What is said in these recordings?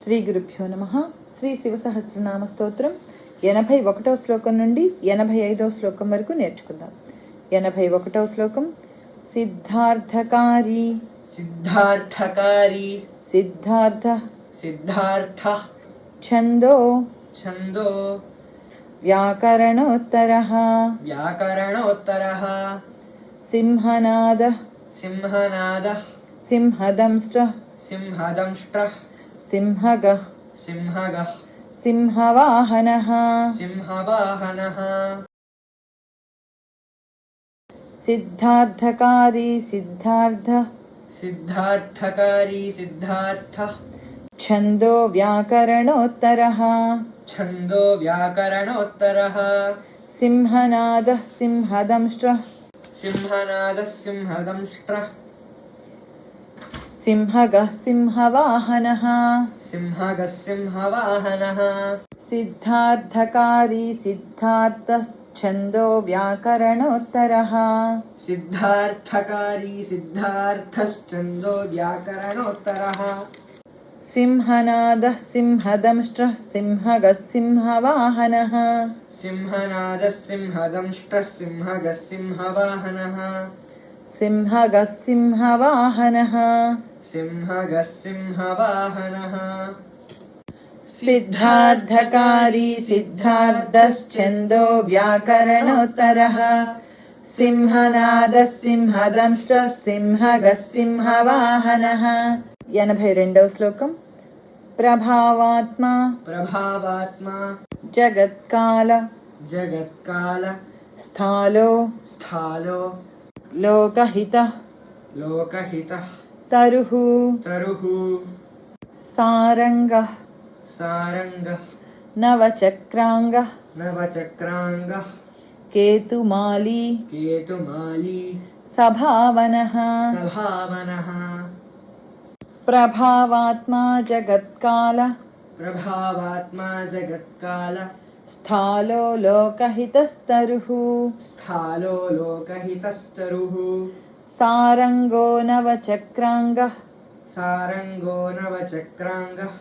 శ్రీ గురుభ్యో నమః. శ్రీ శివసహస్రనామ స్తోత్రం 81వ శ్లోకం నుండి 85వ శ్లోకం వరకు నేర్చుకుందాం. 81వ శ్లోకం. సిద్ధార్థకారి సిద్ధార్థకారి సిద్ధార్థ సిద్ధార్థ ఛందో ఛందో వ్యాకరణోత్తరః వ్యాకరణోత్తరః సింహనాదః సింహనాదః సింహదంష్ట్రః సింహదంష్ట్రః సింహగః సింహగః సింహవాహనః సింహవాహనః సిద్ధార్థకారి సిద్ధార్థ సిద్ధార్థకారి సిద్ధార్థః ఛందో వ్యాకరణోత్తరః ఛందో వ్యాకరణోత్తరః సింహనాదః సింహదంష్ట్రః సింహనాదః సింహదంష్ట్రః సింహగః సింహవాహనః సింహగః సింహవాహనః సిద్ధార్థకారి సిద్ధార్థ ఛందో వ్యాకరణోత్తరః సిద్ధార్థకారి సిద్ధార్థశ్చందో వ్యాకరణోత్తరః సింహనాదః సింహదంష్ట్రః సింహగః సింహవాహనః సింహనాదః సింహదంష్ట్రః సింహగః సింహవాహనః సింహగః సింహవాహనః సింహగః సింహవాహనః సిద్ధార్థకారి సిద్ధార్థశ్చందో వ్యాకరణోత్తరః సింహనాదః సింహదంష్ట్రః సింహగః సింహవాహనః. 82వ శ్లోకం. ప్రభావాత్మా ప్రభావాత్మా జగత్కాల జగత్కాల స్థాలో స్థాలో లోకహితః లోకహితః తరుః తరుః సారంగః సారంగః నవచక్రాంగః నవచక్రాంగః కేతుమాలీ కేతుమాలీ సభావనః. సభావనః ప్రభావాత్మా జగత్కాల ప్రభావాత్మా జగత్కాల స్థాలో లోకహితస్తరుః స్థాలో లోకహితస్తరుః సారంగో నవచక్రాంగః సారంగో నవచక్రాంగః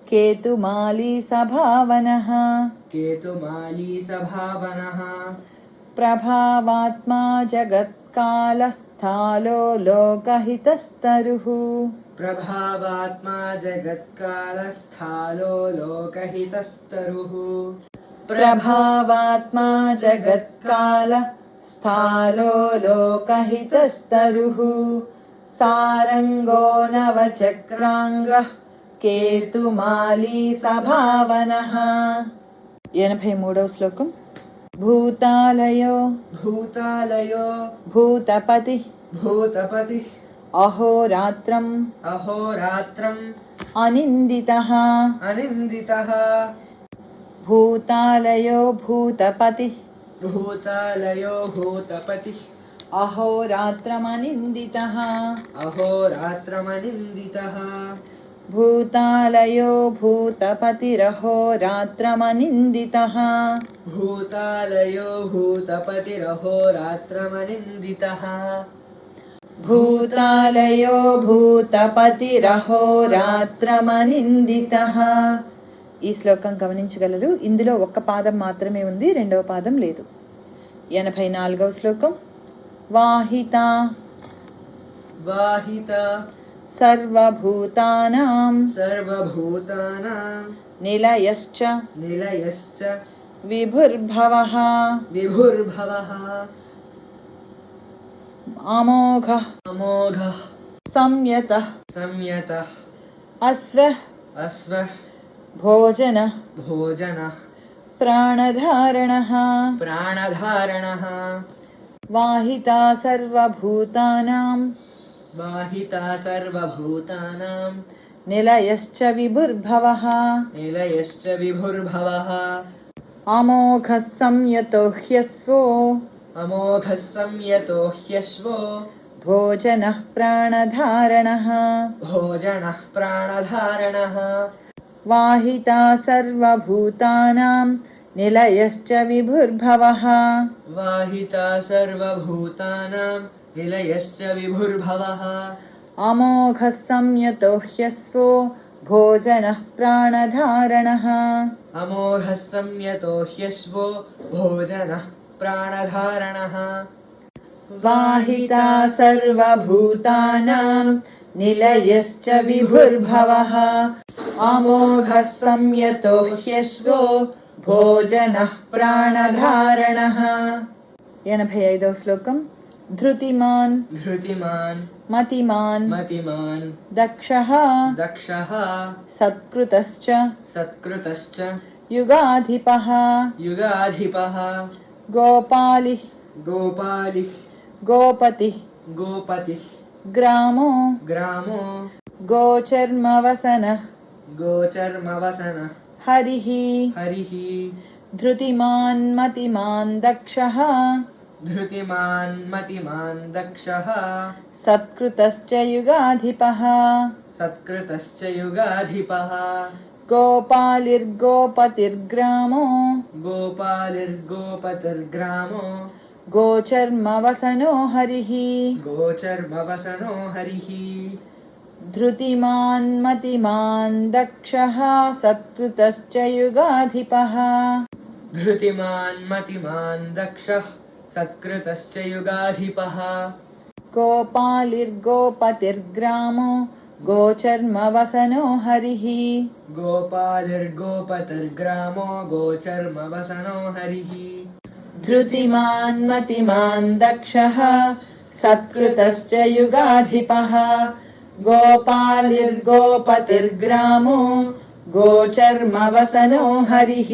కేతుమాలీ సభావనః. కేతుమాలీ సభావనః ప్రభావాత్మా జగత్కాల స్థాలో లోకహితస్తరుః ప్రభావాత్మా జగత్కాల స్థాలో లోకహితస్తరుః ప్రభావాత్మా జగత్కాల స్థాలో లోకహితస్తరుః సారంగో నవచక్రాంగః కేతుమాలీ సభావనః. 83వ శ్లోకం. భూతాలయో భూతాలయో భూతపతి భూతపతి అహోరాత్రం అహోరాత్రం అనిందితః. అనిందితః భూతాలయో భూతపతి భూతాలయో భూతపతి అహోరాత్రమనిందితః. అహోరాత్రమనిందితః భూతాలయో భూతపతిరహోరాత్రమనిందితః. భూతాలయో భూతపతిరహోరాత్రమనిందితః భూతాలయో భూతపతిరహోరాత్రమనిందితః. ఈ శ్లోకం గమనించగలరు. ఇందులో ఒక్క పాదం మాత్రమే ఉంది, రెండవ పాదం లేదు. 84వ శ్లోకం. వాహిత వాహిత సర్వభూతానాం సర్వభూతానాం నిలయశ్చ నిలయశ్చ విభుర్భవః విభుర్భవః అమోఘః అమోఘః సంయతః సంయతః అశ్వః అశ్వః భోజనః భోజనః ప్రాణధారణః ప్రాణధారణః వాహితా సర్వభూతానాం వాహితా సర్వభూతానాం నిలయశ్చ విభుర్భవః నిలయశ్చ విభుర్భవః అమోఘః సంయతో హ్యస్వో అమోఘః సంయతో హ్యశ్వో భోజనః ప్రాణధారణః భోజనః ప్రాణధారణః వాహితా సర్వభూతానాం నిలయశ్చ విభుర్భవః వాహితా సర్వభూతానాం నిలయశ్చ విభుర్భవః అమోఘః సంయతో హ్యస్వో भोजनः प्राणधारणः अमोघः संयतो ह्यश्वो भोजनः प्राणधारणः वाहिता सर्वभूतानां निलयश्च विभुर्भवः अमोघः संयतो ह्यश्वो भोजनः प्राणधारणः 85వ శ్లోకం ధృతిమాన్ धृतिमान् మతిమాన్ मतिमान् దక్షః दक्षः సత్కృతశ్చ सत्कृतश्च యుగాధిపః युगाधिपः గోపాలిః गोपालिः గోపతిః गोपतिः గ్రామో ग्रामो గోచర్మవసనః गोचर्मवसनः హరిః हरिः ధృతిమాన్ మతిమాన్ దక్షః धृतिमान् मतिमान् दक्षः సత్కృతశ్చ యుగాధిపః सत्कृतश्च युगाधिपः గోపాలిర్గోపతిర్గ్రామో गोपालिर्गोपतिर्ग्रामो గోచర్మవసనో హరిః गोचर्मवसनो हरिः ధృతిమాన్ మతిమాన్ దక్షః సత్కృతశ్చ యుగాధిపః धृतिमान् मतिमान् दक्षः सत्कृतश्च युगाधिपः గోపాలిర్గోపతిర్గ్రామో గోచర్మవసనో హరిః गोपालिर्गोपतिर्ग्रामो गोचर्मवसनो हरिः ధృతిమాన్ మతిమాన్ దక్షః సత్కృతశ్చ యుగాధిపః గోపాలిర్గోపతిర్గ్రామో గోచర్మవసనో హరిః